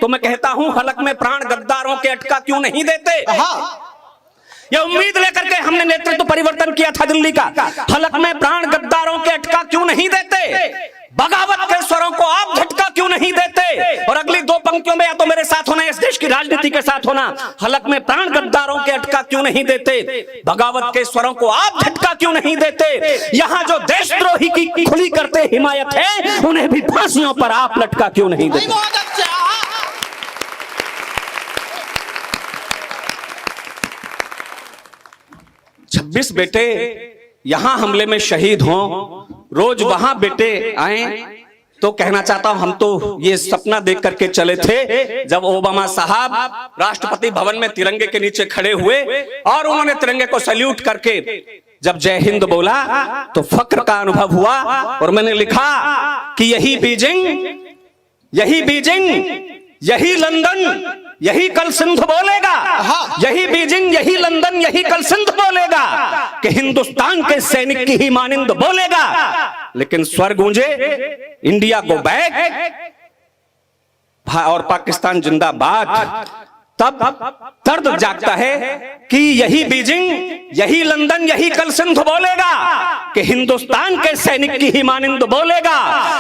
तो मैं कहता हूं हलक में प्राण गद्दारों के अटका क्यों नहीं देते। ये उम्मीद लेकर के हमने नेतृत्व परिवर्तन किया था दिल्ली का। हलक में प्राण गद्दारों के अटका क्यों नहीं देते, बगावत के स्वरों को आप झटका क्यों नहीं देते। और अगली दो पंक्तियों में या तो मेरे साथ होना, इस देश की राजनीति के साथ होना। हलक में प्राण गद्दारों के अटका क्यों नहीं देते, बगावत के स्वरों को आप झटका क्यों नहीं देते। यहाँ जो देशद्रोही की खुली करते हिमायत है, उन्हें भी फांसियों पर आप लटका क्यों नहीं देते। 26 बेटे यहां हमले में शहीद हों, रोज वहां बेटे आए, तो कहना चाहता हूं हम तो ये सपना देख करके चले थे जब ओबामा साहब राष्ट्रपति भवन में तिरंगे के नीचे खड़े हुए और उन्होंने तिरंगे को सैल्यूट करके जब जय हिंद बोला तो फक्र का अनुभव हुआ। और मैंने लिखा कि यही बीजिंग यही लंदन यही कल सिंध बोलेगा, यही बीजिंग यही लंदन यही कल सिंध बोलेगा कि हिंदुस्तान के सैनिक की ही मानिंद बोलेगा। लेकिन स्वर गूंजे इंडिया गो बैक और पाकिस्तान जिंदाबाद, तब दर्द जागता है कि यही बीजिंग यही लंदन यही कल सिंध बोलेगा कि हिंदुस्तान के सैनिक की ही मानिंद बोलेगा।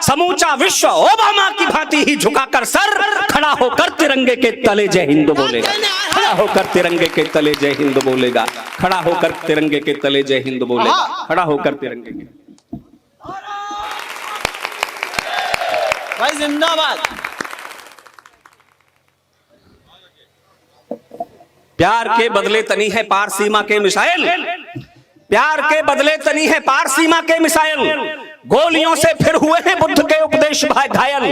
समूचा विश्व ओबामा की भांति ही झुकाकर सर खड़ा होकर तिरंगे के तले जय हिंद बोलेगा, खड़ा होकर तिरंगे के तले जय हिंद बोलेगा, खड़ा होकर तिरंगे के तले जय हिंद बोलेगा, खड़ा होकर तिरंगे के। भाई जिंदाबाद। प्यार के बदले तनी है पार सीमा के मिसाइल, प्यार के बदले तनी है पार सीमा के मिसाइल, गोलियों से फिर हुए हैं बुद्ध के उपदेश भाई घायल।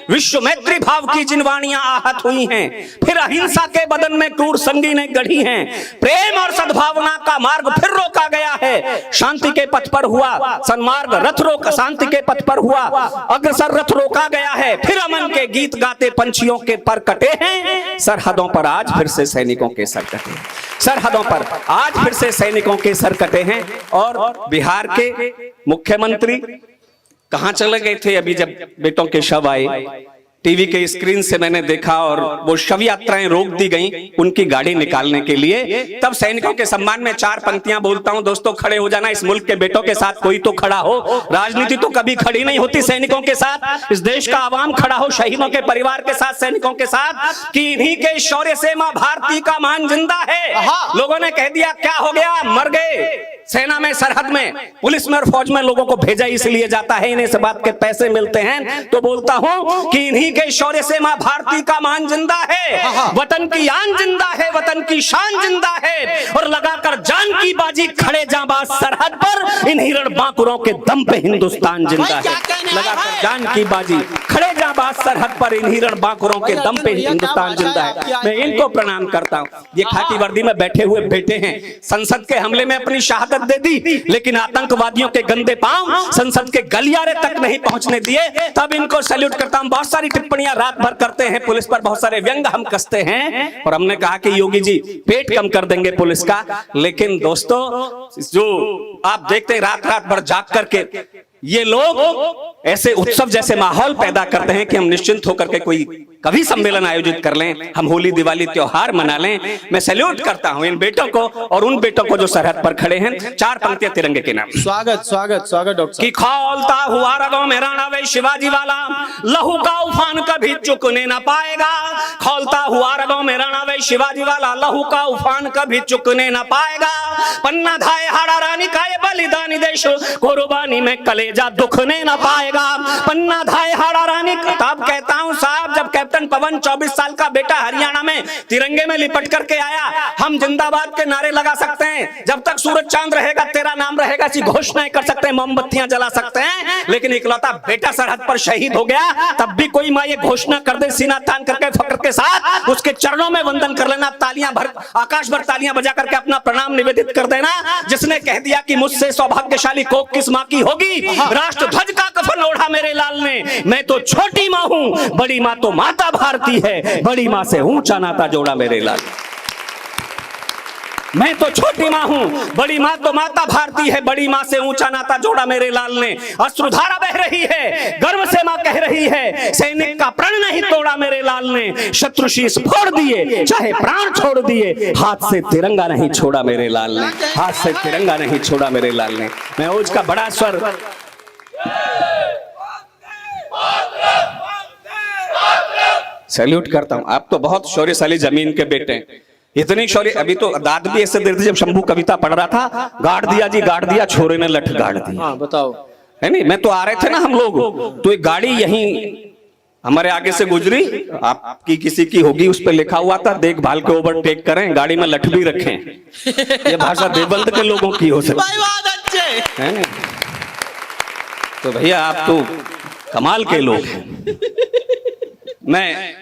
विश्व मैत्री भाव की जिन वाणियां आहत हुई हैं, फिर अहिंसा के बदन में क्रूर संगीनें गढ़ी हैं। प्रेम और सद्भावना का मार्ग फिर रोका गया है, शांति के पथ पर हुआ सन्मार्ग रथ रोका, शांति के पथ पर हुआ अग्रसर रथ रोका गया है। फिर अमन के गीत गाते पंछियों के पर कटे हैं, सरहदों पर आज फिर से सैनिकों के सर कटे हैं, सरहदों पर आज फिर से सैनिकों के सर कटे हैं। और बिहार के मुख्यमंत्री कहां चले गए थे अभी जब बेटों के शव आए, टीवी के स्क्रीन से मैंने देखा और वो शव यात्राएं रोक दी गई उनकी गाड़ी निकालने के लिए। तब सैनिकों के सम्मान में 4 पंक्तियां बोलता हूं, दोस्तों खड़े हो जाना, इस मुल्क के बेटों के साथ कोई तो खड़ा हो। राजनीति तो कभी खड़ी नहीं होती सैनिकों के साथ, इस देश का आवाम खड़ा हो शहीदों के परिवार के साथ, सैनिकों के साथ, कि इन्हीं के शौर्य से मां भारती का मान जिंदा है। लोगों ने कह दिया क्या हो गया, मर गए। सेना में, सरहद में, पुलिस में और फौज में लोगों को भेजा इसलिए जाता है, इन्हें से बात के पैसे मिलते हैं। तो बोलता हूं कि इन्हीं के शौर्य से मां भारती का मान जिंदा है, वतन की आन जिंदा है, वतन की शान जिंदा है। और लगाकर जान की बाजी खड़े जांबाज सरहद पर, इन हिरण बांकुरों के दम पे हिंदुस्तान जिंदा है। लगाकर जान की बाजी खड़े जांबाज सरहद पर, इन हिरण बांकुरों के दम पे हिंदुस्तान जिंदा है। मैं इनको प्रणाम करता हूं। ये खाकी वर्दी में बैठे हुए बेटे हैं, संसद के हमले में अपनी शहादत दे दी, लेकिन आतंकवादियों के गंदे पांव संसद के गलियारे तक नहीं पहुंचने दिए। तब इनको सैल्यूट करता हूं। बहुत सारी टिप्पणियां रात भर करते हैं पुलिस पर, बहुत सारे व्यंग हम कसते हैं, और हमने कहा कि योगी जी पेट कम कर देंगे पुलिस का। लेकिन दोस्तों जो आप देखते हैं रात रात भर जाग करके ये लोग ऐसे उत्सव जैसे माहौल पैदा करते हैं कि हम निश्चिंत होकर के कोई कभी सम्मेलन आयोजित कर लें, हम होली दिवाली त्योहार मना लें। मैं सैल्यूट करता हूं इन बेटों को और उन बेटों को जो सरहद पर खड़े हैं। 4 पंक्तियां तिरंगे के नाम। स्वागत स्वागत स्वागत डॉक्टर कि खौलता हुआ रगों में राणा वे शिवाजी वाला, लहू का उफान कभी चुकने ना पाएगा। खौलता हुआ रगों में राणा वे शिवाजी वाला, लहू का उफान कभी चुकने ना पाएगा। पन्ना धाए हाड़ा रानी का ये बलिदानी देश, कुर्बानी में कलेजा दुखने ना पाएगा। पन्ना धाए हाड़ा रानी। तब कहता हूं साहब, जब कैप्टन पवन 24 साल का बेटा हरियाणा में तिरंगे में लिपट करके आया, हम जिंदाबाद के नारे लगा सकते हैं, जब तक सूरज चांद रहेगा तेरा नाम रहेगा, ऐसी घोषणाएं कर सकते हैं, मोमबत्तियां जला सकते हैं। लेकिन इकलौता बेटा सरहद पर शहीद हो गया, तब भी कोई मां ये घोषणा कर दे सीना तान करके फक्र के साथ, उसके चरणों में वंदन कर लेना, तालियां भर आकाश भर तालियां बजा करके अपना प्रणाम निवेदित कर देना। जिसने कह दिया कि मुझसे सौभाग्यशाली कोख किस मां की होगी, राष्ट्र ध्वज का कफन ओढ़ा मेरे लाल ने। मैं तो छोटी मां हूं, बड़ी मां तो माता भारती है, बड़ी मां से ऊंचा नाता जोड़ा मेरे लाल। मैं तो छोटी माँ हूँ, बड़ी माँ तो माता भारती है, बड़ी माँ से ऊंचा नाता जोड़ा मेरे लाल ने। अश्रुधारा बह रही है, गर्व से माँ कह रही है, सैनिक का प्रण नहीं तोड़ा मेरे लाल ने। शत्रु शीश फोड़ दिए, चाहे प्राण छोड़ दिए, हाथ से तिरंगा नहीं छोड़ा मेरे लाल ने, हाथ से तिरंगा नहीं छोड़ा मेरे लाल ने। मैं ओज का बड़ा स्वर सैल्यूट करता हूं। आप तो बहुत शौर्यशाली जमीन के बेटे हैं, इतनी शौर्य। अभी तो दाद भी ऐसे दे दी, जब शंभू कविता पढ़ रहा था, गाड़ दिया जी गाड़ दिया, छोरे ने लठ गाड़ दी। हाँ बताओ, है नहीं, मैं तो आ रहे थे ना हम लोग, तो एक गाड़ी यहीं हमारे आगे से गुजरी, आपकी किसी की होगी, उस पर लिखा हुआ था देखभाल के ओवरटेक करें, गाड़ी में लठ भी रखें। ये भाषा देवबंद के लोगों की हो सकती है। तो भैया आप तो कमाल के लोग हैं। मैं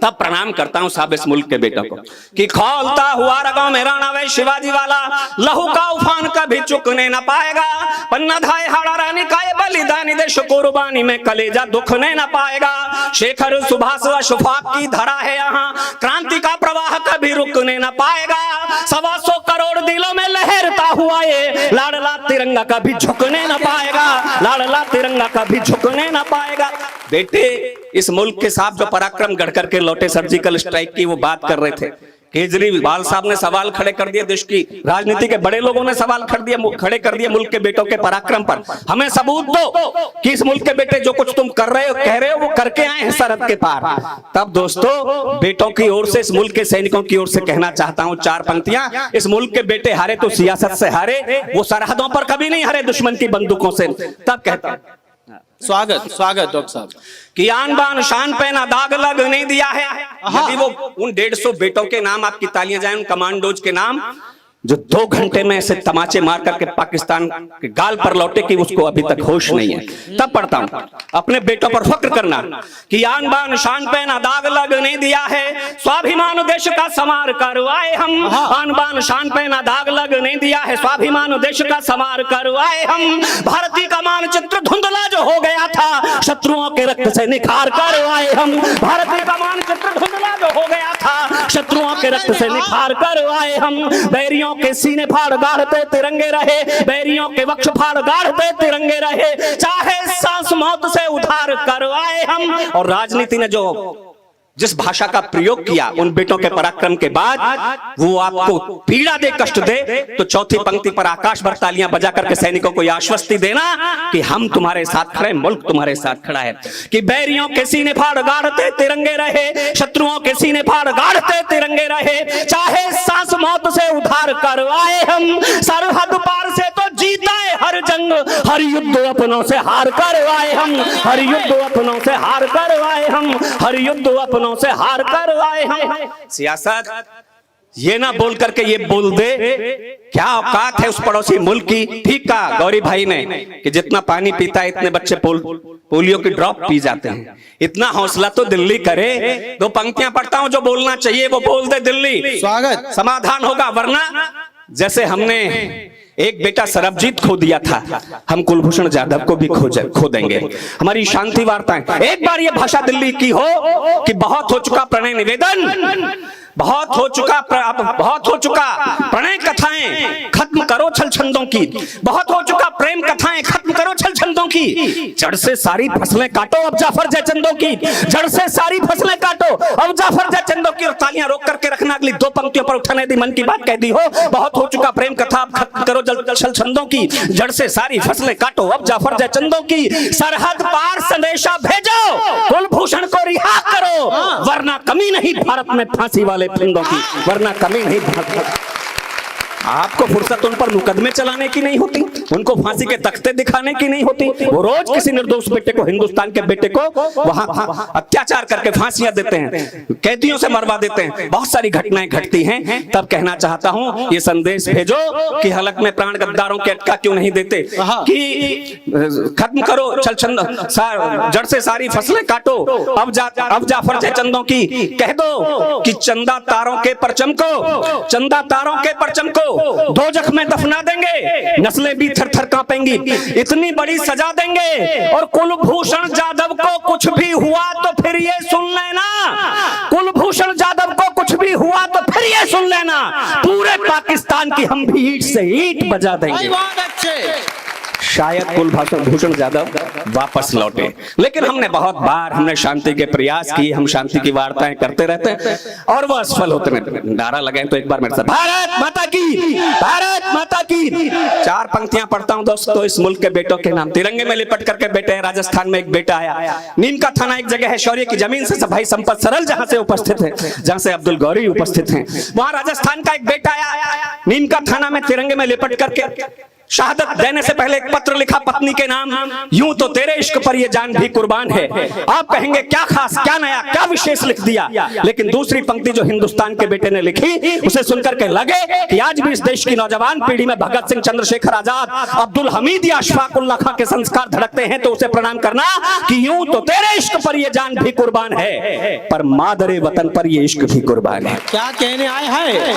तब प्रणाम करता हूं साहब इस मुल्क के बेटों को कि खौलता हुआ रगों में राणा वे शिवाजी वाला, लहू का उफान कभी चुकने न पाएगा। पन्ना धाए हाड़ा रानी का ये बलिदानी देश कुर्बानी में कलेजा दुखने न पाएगा। शेखर सुभाष अशफाक की धरा है यहाँ, क्रांति का प्रवाह कभी रुकने न पाएगा। 125 करोड़ दिलों में लहरता हुआ ये लाडला तिरंगा कभी झुकने न पाएगा, लाडला तिरंगा कभी झुकने न पाएगा। बेटे इस मुल्क के साथ जो पराक्रम गढ़ करके लौटे, सर्जिकल स्ट्राइक की वो बात कर रहे थे, केजरीवाल साहब ने सवाल खड़े कर दिए, देश की राजनीति के बड़े लोगों ने सवाल खड़े कर दिए मुल्क के बेटों के पराक्रम पर। हमें सबूत दो कि इस मुल्क के बेटे जो कुछ तुम कर रहे हो, कह रहे हो, वो करके आए हैं सरहद के पार। तब दोस्तों बेटों की ओर से, इस मुल्क के सैनिकों की ओर से कहना चाहता हूं 4 पंक्तियां। इस मुल्क के बेटे हारे तो सियासत से हारे, वो सरहदों पर कभी नहीं हारे दुश्मन की बंदूकों से। तब कहता हूं स्वागत स्वागत डॉक्टर साहब कि आन बान शान पे ना दाग लगने दिया है। यदि वो उन 150 बेटों के नाम आपकी तालियां जाएं, उन कमांडोज के नाम जो 2 घंटे में ऐसे तमाचे मार करके पाकिस्तान के गाल पर लौटे कि उसको अभी तक होश नहीं है। तब पढ़ता हूं अपने बेटों पर फक्र करना कि आन बान शान पे ना दाग लगने दिया है, स्वाभिमान देश का समार करवाए हम। आन बान शान पे ना दाग लगने दिया है, स्वाभिमान देश का समार करवाए हम। भारतीय का मानचित्र धुंधला जो हो गया था, शत्रुओं के रक्त से निखार करवाए हम। भारतीय का मानचित्र धुंधला जो हो गया था, शत्रुओं के रक्त से निखार करवाए हम। बैरियों के सीने फाड़ गाड़ते तिरंगे रहे, बैरियों के वक्ष फाड़ गाड़ते तिरंगे रहे, चाहे सांस मौत से उधार करवाए हम। और राजनीति ने जो जिस भाषा का प्रयोग किया उन बेटों के पराक्रम के बाद, वो आपको पीड़ा दे, कष्ट दे, तो चौथी पंक्ति पर आकाश भर तालियां बजा करके सैनिकों को आश्वस्ति देना कि हम तुम्हारे साथ खड़े, मुल्क तुम्हारे साथ खड़ा है। कि बैरियों के सीने फाड़ गाड़ते तिरंगे रहे, शत्रुओं के सीने फाड़ गाड़ते तिरंगे रहे, चाहे सांस मौत से उधार करवाए हम। सरहद पार से तो जीता है हर जंग, हर युद्ध अपनों से हार करवाए हम। हर युद्ध अपनों से हार करवाए हम, हर युद्ध अपनों से हार करवाए हम। सियासत ये ना बोल करके ये बोल दे, क्या औकात है उस पड़ोसी मुल्क की। ठीक कहा गौरी भाई ने कि जितना पानी पीता है इतने बच्चे पोलियो की ड्रॉप पी जाते हैं। इतना हौसला तो दिल्ली करे। 2 पंक्तियां पढ़ता हूं, जो बोलना चाहिए वो बोल दे दिल्ली, स्वागत समाधान होगा। वरना जैसे हमने एक बेटा सरबजीत खो दिया था, हम कुलभूषण जाधव को भी खो देंगे। हमारी शांति वार्ताएं, एक बार ये भाषा दिल्ली की हो कि बहुत हो चुका प्रणय निवेदन, बहुत हो चुका प्रणय कथाएं, खत्म करो छल छंदों की। बहुत हो चुका प्रेम कथाएं, खत्म करो छल छंदों की। जड़ से सारी फसलें काटो अब जाफर जयचंदों की, जड़ से सारी फसलें काटो अब जाफर जयचंदों की। और तालियां रोक करके रखना, अगली 2 पंक्तियों पर उठाने दी मन की बात कह दी हो। बहुत हो चुका प्रेम कथा, अब खत्म करो छल छंदों की, जड़ से सारी फसलें काटो अब जाफर जयचंदों की। सरहद पार संदेशा भेजो, कुलभूषण को रिहा करो, वरना कमी नहीं भारत में फांसी वाले फिंगों की, वरना कमी नहीं भारत। आपको फुर्सत उन पर मुकदमे चलाने की नहीं होती, उनको फांसी के तख्ते दिखाने की नहीं होती। वो रोज किसी निर्दोष बेटे को, हिंदुस्तान के बेटे को वहां अत्याचार करके फांसियां देते हैं, कैदियों से मरवा देते हैं। बहुत सारी घटनाएं घटती हैं। तब कहना चाहता हूं ये संदेश भेजो कि हलक में प्राण गद्दारों के अटका क्यों नहीं देते, कि खत्म करो छल छंद, जड़ से सारी फसलें काटो अब जाफर जयचंदों की। कह दो कि चंदा तारों के परचम को, चंदा तारों के परचम को दोजख में दफना देंगे, नस्लें भी थर थर कांपेंगी, इतनी बड़ी सजा देंगे। और कुलभूषण जाधव को कुछ भी हुआ तो फिर ये सुन लेना, कुलभूषण जाधव को कुछ भी हुआ तो फिर ये सुन लेना, पूरे पाकिस्तान की हम भी ईंट से ईंट बजा देंगे। बहुत अच्छे। शायद कुलभूषण जाधव वापस लौटे, लेकिन हमने बहुत बार हमने शांति के प्रयास किए, हम शांति की वार्ताएं करते रहते हैं और वो असफल होते रहते। नारा लगाएं तो एक बार मेरे साथ, भारत माता की, भारत माता की। 4 पंक्तियां पढ़ता हूं दोस्तों इस मुल्क के बेटों के नाम। तिरंगे में लिपट करके बेटे हैं। राजस्थान में एक बेटा आया, नीम का थाना एक जगह है, शौर्य की जमीन से भाई संपत सरल जहां से उपस्थित है, जहां से अब्दुल गौरी उपस्थित हैं, वहां राजस्थान का एक बेटा आया, नीम का थाना में तिरंगे में लिपट करके शहादत देने से पहले एक पत्र लिखा पत्नी के नाम, यूं तो तेरे इश्क पर ये जान भी कुर्बान है। आप कहेंगे क्या खास, क्या नया, क्या विशेष लिख दिया, लेकिन दूसरी पंक्ति जो हिंदुस्तान के बेटे ने लिखी उसे सुनकर के लगे कि आज भी इस देश की नौजवान पीढ़ी में भगत सिंह, चंद्रशेखर आजाद, अब्दुल हमीद या अशफाक उल्लाह खां के संस्कार धड़कते हैं, तो उसे प्रणाम करना कि यूं तो तेरे इश्क पर ये जान भी कुर्बान है, पर मादरे वतन पर ये इश्क भी कुर्बान है। क्या कहने आए हैं?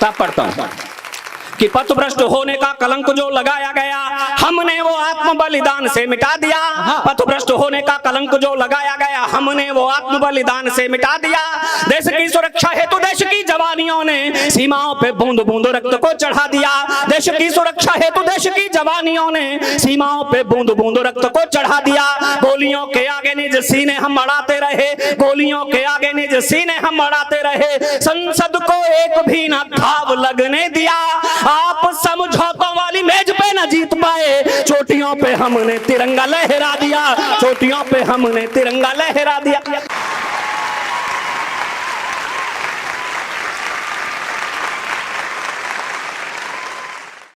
तब पढ़ता हूं कि पथभ्रष्ट होने का कलंक जो लगाया गया, हमने वो आत्म बलिदान से मिटा दिया। पथभ्रष्ट होने का कलंक जो लगाया गया, हमने वो आत्म बलिदान से मिटा दिया। देश की सुरक्षा हेतु देश की जवानियों ने सीमाओं पे बूंद बूंद रक्त को चढ़ा दिया। देश की सुरक्षा हेतु देश की जवानियों ने सीमाओं पे बूंद बूंद रक्त को चढ़ा दिया। गोलियों के आगे निज सीने हम अड़ाते रहे, गोलियों के आगे निज सीने हम अड़ाते रहे, संसद को एक भी ना घाव लगने दिया। आप समझौतों वाली मेज पे न जीत पाए, चोटियों पे हमने तिरंगा लहरा दिया, चोटियों पे हमने तिरंगा लहरा दिया।